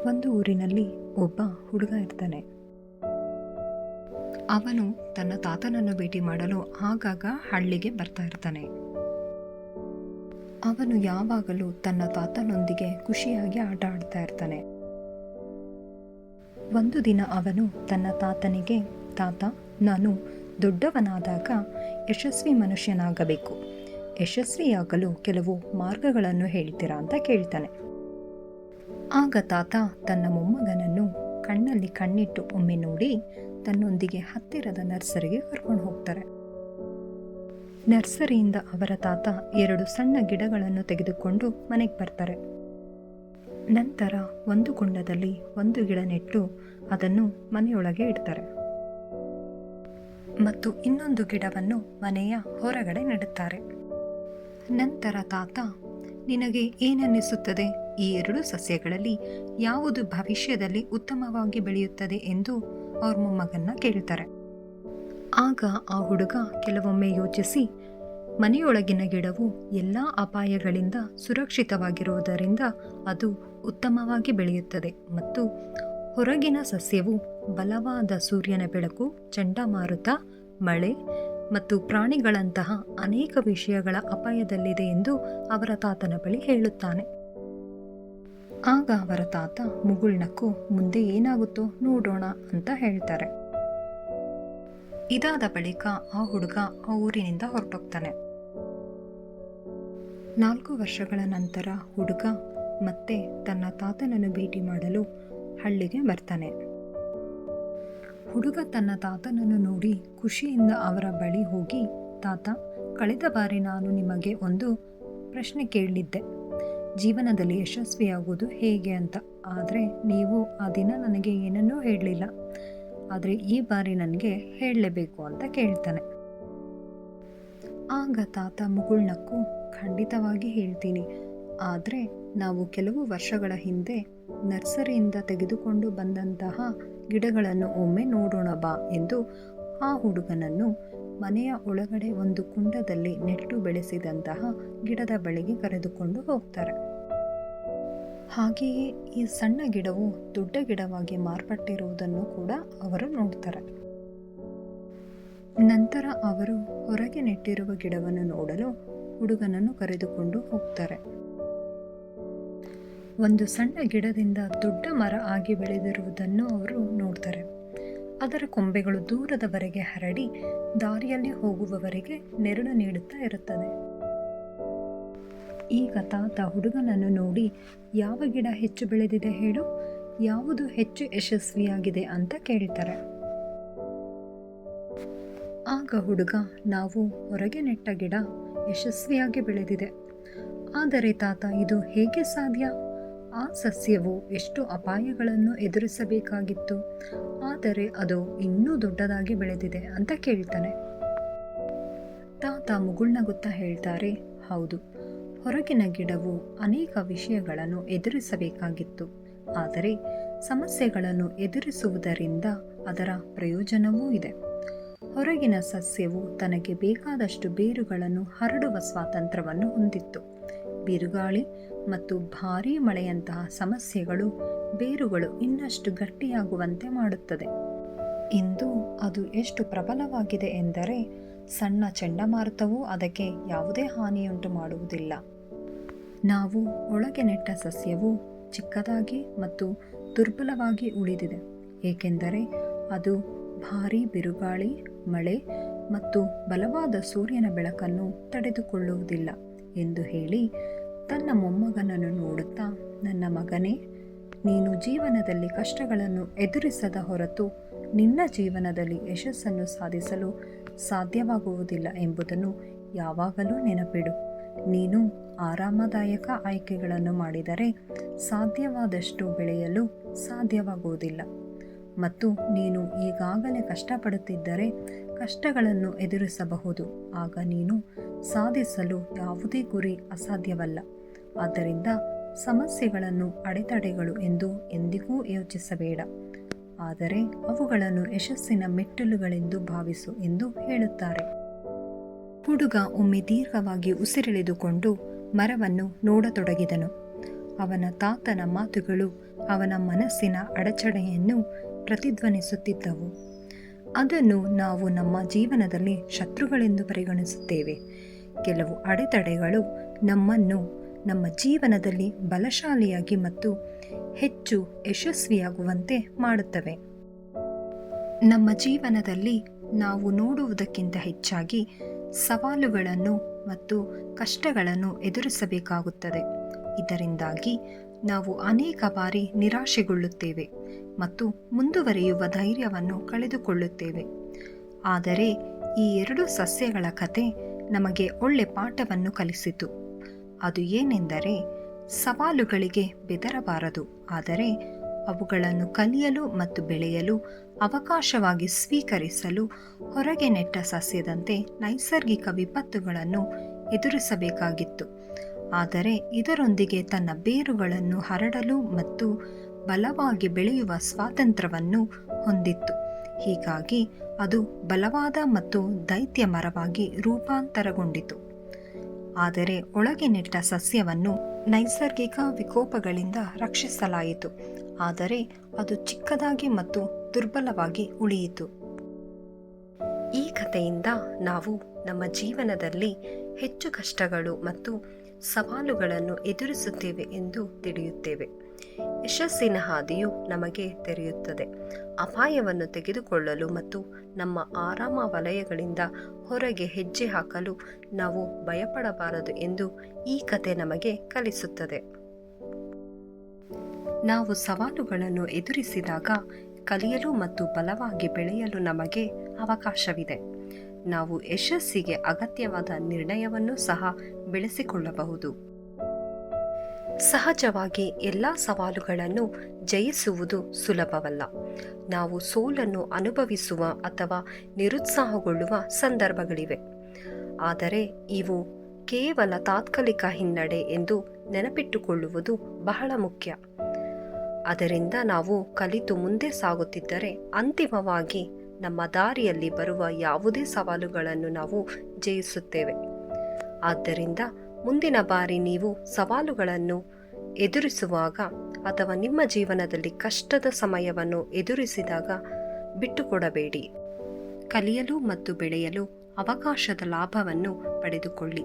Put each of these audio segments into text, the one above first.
ಒಂದು ಊರಿನಲ್ಲಿ ಒಬ್ಬ ಹುಡುಗ ಇರ್ತಾನೆ. ಅವನು ತನ್ನ ತಾತನನ್ನು ಭೇಟಿ ಮಾಡಲು ಆಗಾಗ ಹಳ್ಳಿಗೆ ಬರ್ತಾ ಇರ್ತಾನೆ. ಅವನು ಯಾವಾಗಲೂ ತನ್ನ ತಾತನೊಂದಿಗೆ ಖುಷಿಯಾಗಿ ಆಟ ಆಡ್ತಾ ಇರ್ತಾನೆ. ಒಂದು ದಿನ ಅವನು ತನ್ನ ತಾತನಿಗೆ, ತಾತ, ನಾನು ದೊಡ್ಡವನಾದಾಗ ಯಶಸ್ವಿ ಮನುಷ್ಯನಾಗಬೇಕು, ಯಶಸ್ವಿಯಾಗಲು ಕೆಲವು ಮಾರ್ಗಗಳನ್ನು ಹೇಳ್ತೀರಾ ಅಂತ ಕೇಳ್ತಾನೆ. ಆಗ ತಾತ ತನ್ನ ಮೊಮ್ಮಗನನ್ನು ಕಣ್ಣಲ್ಲಿ ಕಣ್ಣಿಟ್ಟು ಒಮ್ಮೆ ನೋಡಿ ತನ್ನೊಂದಿಗೆ ಹತ್ತಿರದ ನರ್ಸರಿಗೆ ಕರ್ಕೊಂಡು ಹೋಗ್ತಾರೆ. ನರ್ಸರಿಯಿಂದ ಅವರ ತಾತ 2 ಸಣ್ಣ ಗಿಡಗಳನ್ನು ತೆಗೆದುಕೊಂಡು ಮನೆಗೆ ಬರ್ತಾರೆ. ನಂತರ ಒಂದು ಕುಂಡದಲ್ಲಿ ಒಂದು ಗಿಡ ನೆಟ್ಟು ಅದನ್ನು ಮನೆಯೊಳಗೆ ಇಡ್ತಾರೆ ಮತ್ತು ಇನ್ನೊಂದು ಗಿಡವನ್ನು ಮನೆಯ ಹೊರಗಡೆ ನೆಡುತ್ತಾರೆ. ನಂತರ ತಾತ, ನಿನಗೆ ಏನನ್ನಿಸುತ್ತದೆ, ಈ 2 ಸಸ್ಯಗಳಲ್ಲಿ ಯಾವುದು ಭವಿಷ್ಯದಲ್ಲಿ ಉತ್ತಮವಾಗಿ ಬೆಳೆಯುತ್ತದೆ ಎಂದು ಅವ್ರ ಮೊಮ್ಮಗನ್ನ ಕೇಳ್ತಾರೆ. ಆಗ ಆ ಹುಡುಗ ಕೆಲವೊಮ್ಮೆ ಯೋಚಿಸಿ, ಮನೆಯೊಳಗಿನ ಗಿಡವು ಎಲ್ಲ ಅಪಾಯಗಳಿಂದ ಸುರಕ್ಷಿತವಾಗಿರುವುದರಿಂದ ಅದು ಉತ್ತಮವಾಗಿ ಬೆಳೆಯುತ್ತದೆ ಮತ್ತು ಹೊರಗಿನ ಸಸ್ಯವು ಬಲವಾದ ಸೂರ್ಯನ ಬೆಳಕು, ಚಂಡಮಾರುತ, ಮಳೆ ಮತ್ತು ಪ್ರಾಣಿಗಳಂತಹ ಅನೇಕ ವಿಷಯಗಳ ಅಪಾಯದಲ್ಲಿದೆ ಎಂದು ಅವರ ತಾತನ ಬಳಿ ಹೇಳುತ್ತಾನೆ. ಆಗ ಅವರ ತಾತ ಮುಗುಳ್ನಕ್ಕು, ಮುಂದೆ ಏನಾಗುತ್ತೋ ನೋಡೋಣ ಅಂತ ಹೇಳ್ತಾರೆ. ಇದಾದ ಬಳಿಕ ಆ ಹುಡುಗ ಆ ಊರಿನಿಂದ ಹೊರಟೋಗ್ತಾನೆ. 4 ವರ್ಷಗಳ ನಂತರ ಹುಡುಗ ಮತ್ತೆ ತನ್ನ ತಾತನನ್ನು ಭೇಟಿ ಮಾಡಲು ಹಳ್ಳಿಗೆ ಬರ್ತಾನೆ. ಹುಡುಗ ತನ್ನ ತಾತನನ್ನು ನೋಡಿ ಖುಷಿಯಿಂದ ಅವರ ಬಳಿ ಹೋಗಿ, ತಾತ, ಕಳೆದ ಬಾರಿ ನಾನು ನಿಮಗೆ ಒಂದು ಪ್ರಶ್ನೆ ಕೇಳಿದ್ದೆ, ಜೀವನದಲ್ಲಿ ಯಶಸ್ವಿಯಾಗುವುದು ಹೇಗೆ ಅಂತ. ಆದರೆ ನೀವು ಆ ದಿನ ನನಗೆ ಏನನ್ನೂ ಹೇಳಲಿಲ್ಲ. ಆದರೆ ಈ ಬಾರಿ ನನಗೆ ಹೇಳಲೇಬೇಕು ಅಂತ ಕೇಳ್ತಾನೆ. ಆಗ ತಾತ ಮುಗುಳ್ನಕ್ಕು, ಖಂಡಿತವಾಗಿ ಹೇಳ್ತೀನಿ, ಆದರೆ ನಾವು ಕೆಲವು ವರ್ಷಗಳ ಹಿಂದೆ ನರ್ಸರಿಯಿಂದ ತೆಗೆದುಕೊಂಡು ಬಂದಂತಹ ಗಿಡಗಳನ್ನು ಒಮ್ಮೆ ನೋಡೋಣ ಬಾ ಎಂದು ಆ ಹುಡುಗನನ್ನು ಮನೆಯ ಒಳಗಡೆ ಒಂದು ಕುಂಡದಲ್ಲಿ ನೆಟ್ಟು ಬೆಳೆಸಿದಂತಹ ಗಿಡದ ಬಳಿಗೆ ಕರೆದುಕೊಂಡು ಹೋಗ್ತಾರೆ. ಹಾಗೆಯೇ ಈ ಸಣ್ಣ ಗಿಡವು ದೊಡ್ಡ ಗಿಡವಾಗಿ ಮಾರ್ಪಟ್ಟಿರುವುದನ್ನು ಕೂಡ ಅವರು ನೋಡ್ತಾರೆ. ನಂತರ ಅವರು ಹೊರಗೆ ನೆಟ್ಟಿರುವ ಗಿಡವನ್ನು ನೋಡಲು ಹುಡುಗನನ್ನು ಕರೆದುಕೊಂಡು ಹೋಗ್ತಾರೆ. ಒಂದು ಸಣ್ಣ ಗಿಡದಿಂದ ದೊಡ್ಡ ಮರ ಆಗಿ ಬೆಳೆದಿರುವುದನ್ನು ಅವರು ನೋಡ್ತಾರೆ. ಅದರ ಕೊಂಬೆಗಳು ದೂರದವರೆಗೆ ಹರಡಿ ದಾರಿಯಲ್ಲಿ ಹೋಗುವವರಿಗೆ ನೆರಳು ನೀಡುತ್ತಾ ಇರುತ್ತದೆ. ಈಗ ತಾತ ಹುಡುಗನನ್ನು ನೋಡಿ, ಯಾವ ಗಿಡ ಹೆಚ್ಚು ಬೆಳೆದಿದೆ ಹೇಳು, ಯಾವುದು ಹೆಚ್ಚು ಯಶಸ್ವಿಯಾಗಿದೆ ಅಂತ ಕೇಳ್ತಾರೆ. ಆಗ ಹುಡುಗ, ನಾವು ಹೊರಗೆ ನೆಟ್ಟ ಗಿಡ ಯಶಸ್ವಿಯಾಗಿ ಬೆಳೆದಿದೆ. ಆದರೆ ತಾತ, ಇದು ಹೇಗೆ ಸಾಧ್ಯ? ಆ ಸಸ್ಯವು ಎಷ್ಟು ಅಪಾಯಗಳನ್ನು ಎದುರಿಸಬೇಕಾಗಿತ್ತು, ಆದರೆ ಅದು ಇನ್ನೂ ದೊಡ್ಡದಾಗಿ ಬೆಳೆದಿದೆ ಅಂತ ಕೇಳ್ತಾನೆ. ತಾತ ಮುಗುಳ್ನಗುತ್ತಾ ಹೇಳ್ತಾರೆ, ಹೌದು, ಹೊರಗಿನ ಗಿಡವು ಅನೇಕ ವಿಷಯಗಳನ್ನು ಎದುರಿಸಬೇಕಾಗಿತ್ತು, ಆದರೆ ಸಮಸ್ಯೆಗಳನ್ನು ಎದುರಿಸುವುದರಿಂದ ಅದರ ಪ್ರಯೋಜನವೂ ಇದೆ. ಹೊರಗಿನ ಸಸ್ಯವು ತನಗೆ ಬೇಕಾದಷ್ಟು ಬೇರುಗಳನ್ನು ಹರಡುವ ಸ್ವಾತಂತ್ರ್ಯವನ್ನು ಹೊಂದಿತ್ತು. ಬಿರುಗಾಳಿ ಮತ್ತು ಭಾರೀ ಮಳೆಯಂತಹ ಸಮಸ್ಯೆಗಳು ಬೇರುಗಳು ಇನ್ನಷ್ಟು ಗಟ್ಟಿಯಾಗುವಂತೆ ಮಾಡುತ್ತದೆ. ಇಂದು ಅದು ಎಷ್ಟು ಪ್ರಬಲವಾಗಿದೆ ಎಂದರೆ ಸಣ್ಣ ಚಂಡಮಾರುತವೂ ಅದಕ್ಕೆ ಯಾವುದೇ ಹಾನಿಯುಂಟು ಮಾಡುವುದಿಲ್ಲ. ನಾವು ಒಳಗೆ ನೆಟ್ಟ ಸಸ್ಯವು ಚಿಕ್ಕದಾಗಿ ಮತ್ತು ದುರ್ಬಲವಾಗಿ ಉಳಿದಿದೆ, ಏಕೆಂದರೆ ಅದು ಭಾರೀ ಬಿರುಗಾಳಿ, ಮಳೆ ಮತ್ತು ಬಲವಾದ ಸೂರ್ಯನ ಬೆಳಕನ್ನು ತಡೆದುಕೊಳ್ಳುವುದಿಲ್ಲ ಎಂದು ಹೇಳಿ ತನ್ನ ಮೊಮ್ಮಗನನ್ನು ನೋಡುತ್ತಾ, ನನ್ನ ಮಗನೇ, ನೀನು ಜೀವನದಲ್ಲಿ ಕಷ್ಟಗಳನ್ನು ಎದುರಿಸದ ಹೊರತು ನಿನ್ನ ಜೀವನದಲ್ಲಿ ಯಶಸ್ಸನ್ನು ಸಾಧಿಸಲು ಸಾಧ್ಯವಾಗುವುದಿಲ್ಲ ಎಂಬುದನ್ನು ಯಾವಾಗಲೂ ನೆನಪಿಡು. ನೀನು ಆರಾಮದಾಯಕ ಆಯ್ಕೆಗಳನ್ನು ಮಾಡಿದರೆ ಸಾಧ್ಯವಾದಷ್ಟು ಬೆಳೆಯಲು ಸಾಧ್ಯವಾಗುವುದಿಲ್ಲ ಮತ್ತು ನೀನು ಈಗಾಗಲೇ ಕಷ್ಟಪಡುತ್ತಿದ್ದರೆ ಕಷ್ಟಗಳನ್ನು ಎದುರಿಸಬಹುದು. ಆಗ ನೀನು ಸಾಧಿಸಲು ಯಾವುದೇ ಗುರಿ ಅಸಾಧ್ಯವಲ್ಲ. ಆದ್ದರಿಂದ ಸಮಸ್ಯೆಗಳನ್ನು ಅಡೆತಡೆಗಳು ಎಂದು ಎಂದಿಗೂ ಯೋಚಿಸಬೇಡ, ಆದರೆ ಅವುಗಳನ್ನು ಯಶಸ್ಸಿನ ಮೆಟ್ಟಿಲುಗಳೆಂದು ಭಾವಿಸು ಎಂದು ಹೇಳುತ್ತಾರೆ. ಹುಡುಗ ಒಮ್ಮೆ ದೀರ್ಘವಾಗಿ ಉಸಿರೆಳೆದುಕೊಂಡು ಮರವನ್ನು ನೋಡತೊಡಗಿದನು. ಅವನ ತಾತನ ಮಾತುಗಳು ಅವನ ಮನಸ್ಸಿನ ಅಡಚಣೆಯನ್ನು ಪ್ರತಿಧ್ವನಿಸುತ್ತಿದ್ದವು. ಅದನ್ನು ನಾವು ನಮ್ಮ ಜೀವನದಲ್ಲಿ ಶತ್ರುಗಳೆಂದು ಪರಿಗಣಿಸುತ್ತೇವೆ. ಕೆಲವು ಅಡೆತಡೆಗಳು ನಮ್ಮನ್ನು ನಮ್ಮ ಜೀವನದಲ್ಲಿ ಬಲಶಾಲಿಯಾಗಿ ಮತ್ತು ಹೆಚ್ಚು ಯಶಸ್ವಿಯಾಗುವಂತೆ ಮಾಡುತ್ತವೆ. ನಮ್ಮ ಜೀವನದಲ್ಲಿ ನಾವು ನೋಡುವುದಕ್ಕಿಂತ ಹೆಚ್ಚಾಗಿ ಸವಾಲುಗಳನ್ನು ಮತ್ತು ಕಷ್ಟಗಳನ್ನು ಎದುರಿಸಬೇಕಾಗುತ್ತದೆ. ಇದರಿಂದಾಗಿ ನಾವು ಅನೇಕ ಬಾರಿ ನಿರಾಶೆಗೊಳ್ಳುತ್ತೇವೆ ಮತ್ತು ಮುಂದುವರಿಯುವ ಧೈರ್ಯವನ್ನು ಕಳೆದುಕೊಳ್ಳುತ್ತೇವೆ. ಆದರೆ ಈ ಎರಡು ಸಸ್ಯಗಳ ಕತೆ ನಮಗೆ ಒಳ್ಳೆ ಪಾಠವನ್ನು ಕಲಿಸಿತು. ಅದು ಏನೆಂದರೆ, ಸವಾಲುಗಳಿಗೆ ಬೆದರಬಾರದು, ಆದರೆ ಅವುಗಳನ್ನು ಕಲಿಯಲು ಮತ್ತು ಬೆಳೆಯಲು ಅವಕಾಶವಾಗಿ ಸ್ವೀಕರಿಸಲು ಹೊರಗೆ ನೆಟ್ಟ ಸಸ್ಯದಂತೆ ನೈಸರ್ಗಿಕ ವಿಪತ್ತುಗಳನ್ನು ಎದುರಿಸಬೇಕಾಗಿತ್ತು. ಆದರೆ ಇದರೊಂದಿಗೆ ತನ್ನ ಬೇರುಗಳನ್ನು ಹರಡಲು ಮತ್ತು ಬಲವಾಗಿ ಬೆಳೆಯುವ ಸ್ವಾತಂತ್ರ್ಯವನ್ನು ಹೊಂದಿತ್ತು. ಹೀಗಾಗಿ ಅದು ಬಲವಾದ ಮತ್ತು ದೈತ್ಯ ಮರವಾಗಿ ರೂಪಾಂತರಗೊಂಡಿತು. ಆದರೆ ಒಳಗೆ ನೆಟ್ಟ ಸಸ್ಯವನ್ನು ನೈಸರ್ಗಿಕ ವಿಕೋಪಗಳಿಂದ ರಕ್ಷಿಸಲಾಯಿತು, ಆದರೆ ಅದು ಚಿಕ್ಕದಾಗಿ ಮತ್ತು ದುರ್ಬಲವಾಗಿ ಉಳಿಯಿತು. ಈ ಕಥೆಯಿಂದ ನಾವು ನಮ್ಮ ಜೀವನದಲ್ಲಿ ಹೆಚ್ಚು ಕಷ್ಟಗಳು ಮತ್ತು ಸವಾಲುಗಳನ್ನು ಎದುರಿಸುತ್ತೇವೆ ಎಂದು ತಿಳಿಯುತ್ತೇವೆ. ಯಶಸ್ಸಿನ ಹಾದಿಯು ನಮಗೆ ತೆರೆಯುತ್ತದೆ. ಅಪಾಯವನ್ನು ತೆಗೆದುಕೊಳ್ಳಲು ಮತ್ತು ನಮ್ಮ ಆರಾಮ ವಲಯಗಳಿಂದ ಹೊರಗೆ ಹೆಜ್ಜೆ ಹಾಕಲು ನಾವು ಭಯಪಡಬಾರದು ಎಂದು ಈ ಕತೆ ನಮಗೆ ಕಲಿಸುತ್ತದೆ. ನಾವು ಸವಾಲುಗಳನ್ನು ಎದುರಿಸಿದಾಗ ಕಲಿಯಲು ಮತ್ತು ಬಲವಾಗಿ ಬೆಳೆಯಲು ನಮಗೆ ಅವಕಾಶವಿದೆ. ನಾವು ಯಶಸ್ಸಿಗೆ ಅಗತ್ಯವಾದ ನಿರ್ಣಯವನ್ನು ಸಹ ಬೆಳೆಸಿಕೊಳ್ಳಬಹುದು. ಸಹಜವಾಗಿ ಎಲ್ಲ ಸವಾಲುಗಳನ್ನು ಜಯಿಸುವುದು ಸುಲಭವಲ್ಲ. ನಾವು ಸೋಲನ್ನು ಅನುಭವಿಸುವ ಅಥವಾ ನಿರುತ್ಸಾಹಗೊಳ್ಳುವ ಸಂದರ್ಭಗಳಿವೆ. ಆದರೆ ಇವು ಕೇವಲ ತಾತ್ಕಾಲಿಕ ಹಿನ್ನಡೆ ಎಂದು ನೆನಪಿಟ್ಟುಕೊಳ್ಳುವುದು ಬಹಳ ಮುಖ್ಯ. ಅದರಿಂದ ನಾವು ಕಲಿತು ಮುಂದೆ ಸಾಗುತ್ತಿದ್ದರೆ ಅಂತಿಮವಾಗಿ ನಮ್ಮ ದಾರಿಯಲ್ಲಿ ಬರುವ ಯಾವುದೇ ಸವಾಲುಗಳನ್ನು ನಾವು ಜಯಿಸುತ್ತೇವೆ. ಆದ್ದರಿಂದ ಮುಂದಿನ ಬಾರಿ ನೀವು ಸವಾಲುಗಳನ್ನು ಎದುರಿಸುವಾಗ ಅಥವಾ ನಿಮ್ಮ ಜೀವನದಲ್ಲಿ ಕಷ್ಟದ ಸಮಯವನ್ನು ಎದುರಿಸಿದಾಗ ಬಿಟ್ಟುಕೊಡಬೇಡಿ. ಕಲಿಯಲು ಮತ್ತು ಬೆಳೆಯಲು ಅವಕಾಶದ ಲಾಭವನ್ನು ಪಡೆದುಕೊಳ್ಳಿ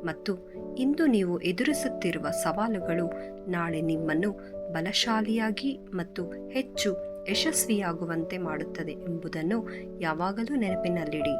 ಮತ್ತು ಇಂದು ನೀವು ಎದುರಿಸುತ್ತಿರುವ ಸವಾಲುಗಳು ನಾಳೆ ನಿಮ್ಮನ್ನು ಬಲಶಾಲಿಯಾಗಿ ಮತ್ತು ಹೆಚ್ಚು ಯಶಸ್ವಿಯಾಗುವಂತೆ ಮಾಡುತ್ತದೆ ಎಂಬುದನ್ನು ಯಾವಾಗಲೂ ನೆನಪಿನಲ್ಲಿಡಿ.